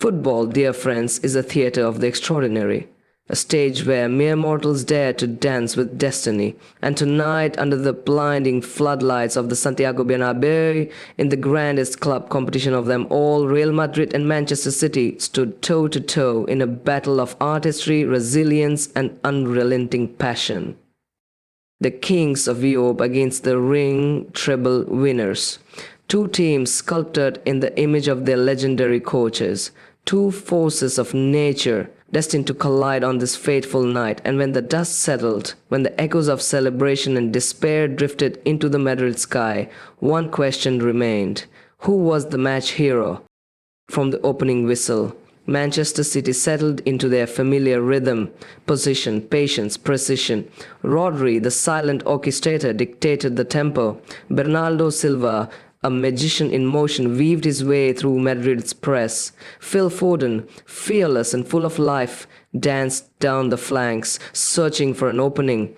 Football, dear friends, is a theatre of the extraordinary, a stage where mere mortals dare to dance with destiny. And tonight, under the blinding floodlights of the Santiago Bernabéu, in the grandest club competition of them all, Real Madrid and Manchester City stood toe to toe in a battle of artistry, resilience, and unrelenting passion. The kings of Europe against the ring treble winners. Two teams sculpted in the image of their legendary coaches. Two forces of nature destined to collide on this fateful night. And when the dust settled, when the echoes of celebration and despair drifted into the Madrid sky, one question remained. Who was the match hero? From the opening whistle, Manchester City settled into their familiar rhythm, position, patience, precision. Rodrygo, the silent orchestrator, dictated the tempo. Bernardo Silva, a magician in motion, weaved his way through Madrid's press. Phil Foden, fearless and full of life, danced down the flanks, searching for an opening.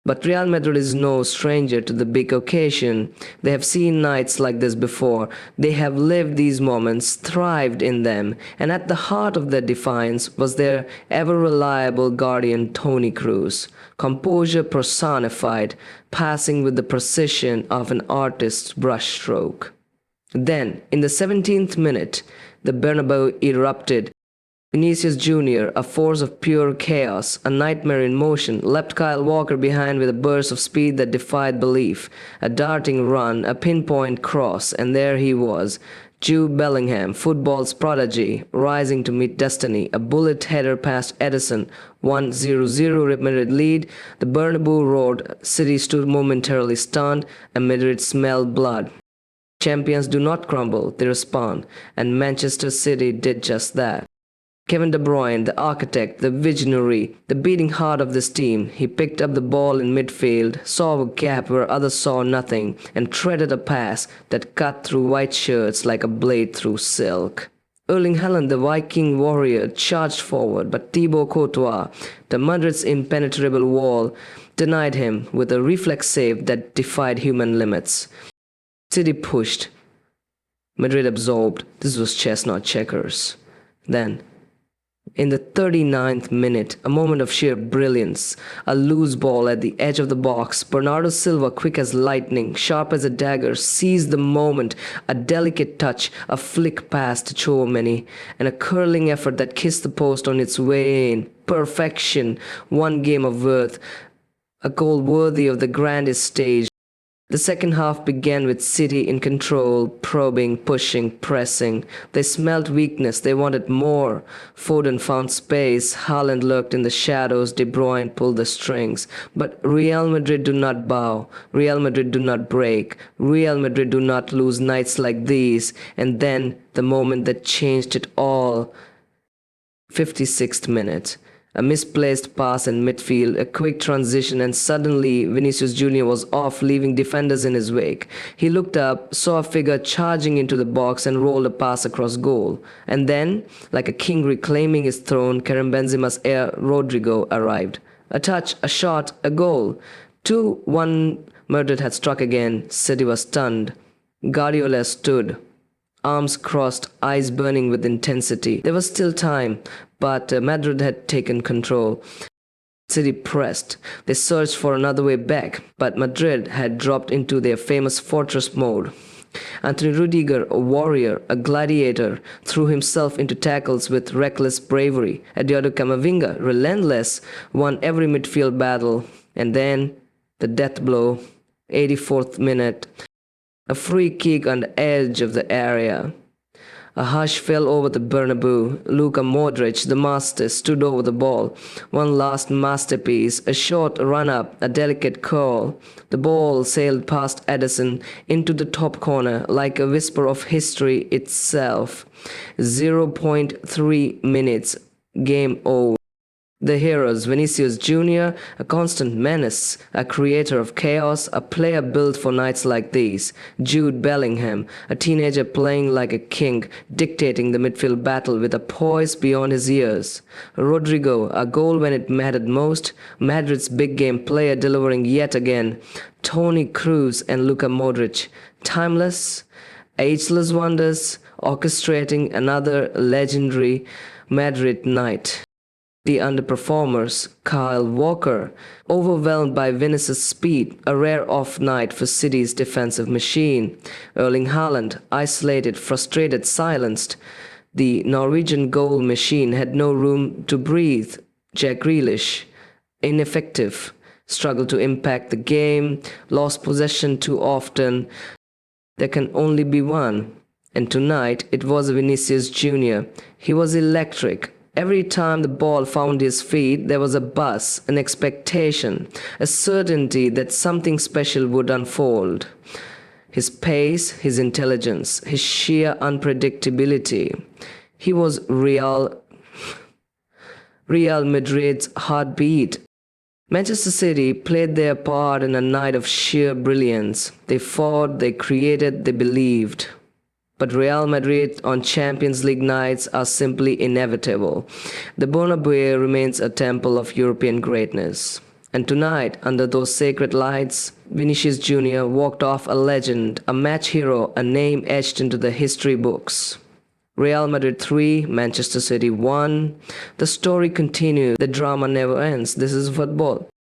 But Real Madrid is no stranger to the big occasion. They have seen nights like this before. They have lived these moments, thrived in them, and at the heart of their defiance was their ever-reliable guardian Toni Kroos, composure personified, passing with the precision of an artist's brushstroke. Then, in the 17th minute, the Bernabéu erupted. Vinícius Jr., a force of pure chaos, a nightmare in motion, leapt Kyle Walker behind with a burst of speed that defied belief. A darting run, a pinpoint cross, and there he was, Jude Bellingham, football's prodigy, rising to meet destiny. A bullet header past Edison, 1-0 Real Madrid lead. The Bernabéu roared, City stood momentarily stunned, and Madrid smelled blood. Champions do not crumble, they respond, and Manchester City did just that. Kevin De Bruyne, the architect, the visionary, the beating heart of this team, he picked up the ball in midfield, saw a gap where others saw nothing, and threaded a pass that cut through white shirts like a blade through silk. Erling Haaland, the Viking warrior, charged forward, but Thibaut Courtois, the Madrid's impenetrable wall, denied him with a reflex save that defied human limits. City pushed. Madrid absorbed. This was chess, not checkers. Then, in the 39th minute, a moment of sheer brilliance, a loose ball at the edge of the box. Bernardo Silva, quick as lightning, sharp as a dagger, seized the moment, a delicate touch, a flick past Chouameni, and a curling effort that kissed the post on its way in. Perfection, one game of worth, a goal worthy of the grandest stage. The second half began with City in control, probing, pushing, pressing. They smelled weakness, they wanted more. Foden found space, Haaland lurked in the shadows, De Bruyne pulled the strings. But Real Madrid do not bow, Real Madrid do not break, Real Madrid do not lose nights like these. And then, the moment that changed it all. 56th minute. A misplaced pass in midfield, a quick transition, and suddenly Vinícius Jr. was off, leaving defenders in his wake. He looked up, saw a figure charging into the box, and rolled a pass across goal. And then, like a king reclaiming his throne, Karim Benzema's heir Rodrygo arrived. A touch, a shot, a goal. 2-1 Madrid had struck again. City was stunned. Guardiola stood, arms crossed, eyes burning with intensity. There was still time, but Madrid had taken control. City pressed. They searched for another way back, but Madrid had dropped into their famous fortress mode. Anthony Rudiger, a warrior, a gladiator, threw himself into tackles with reckless bravery. Eduardo Camavinga, relentless, won every midfield battle. And then, the death blow, 84th minute. A free kick on the edge of the area. A hush fell over the Bernabéu. Luka Modrić, the master, stood over the ball. One last masterpiece, a short run-up, a delicate curl. The ball sailed past Edison into the top corner like a whisper of history itself. 0.3 minutes. Game over. The heroes, Vinícius Jr., a constant menace, a creator of chaos, a player built for nights like these. Jude Bellingham, a teenager playing like a king, dictating the midfield battle with a poise beyond his years. Rodrygo, a goal when it mattered most. Madrid's big game player delivering yet again. Toni Kroos and Luka Modrić, timeless, ageless wonders, orchestrating another legendary Madrid night. The underperformers, Kyle Walker, overwhelmed by Vinícius' speed, a rare off night for City's defensive machine. Erling Haaland, isolated, frustrated, silenced. The Norwegian goal machine had no room to breathe. Jack Grealish, ineffective, struggled to impact the game, lost possession too often. There can only be one. And tonight, it was Vinícius Jr. He was electric. Every time the ball found his feet, there was a buzz, an expectation, a certainty that something special would unfold. His pace, his intelligence, his sheer unpredictability. He was Real Madrid's heartbeat. Manchester City played their part in a night of sheer brilliance. They fought, they created, they believed. But Real Madrid on Champions League nights are simply inevitable. The Bernabéu remains a temple of European greatness. And tonight, under those sacred lights, Vinícius Jr. walked off a legend, a match hero, a name etched into the history books. Real Madrid 3, Manchester City 1. The story continues. The drama never ends. This is football.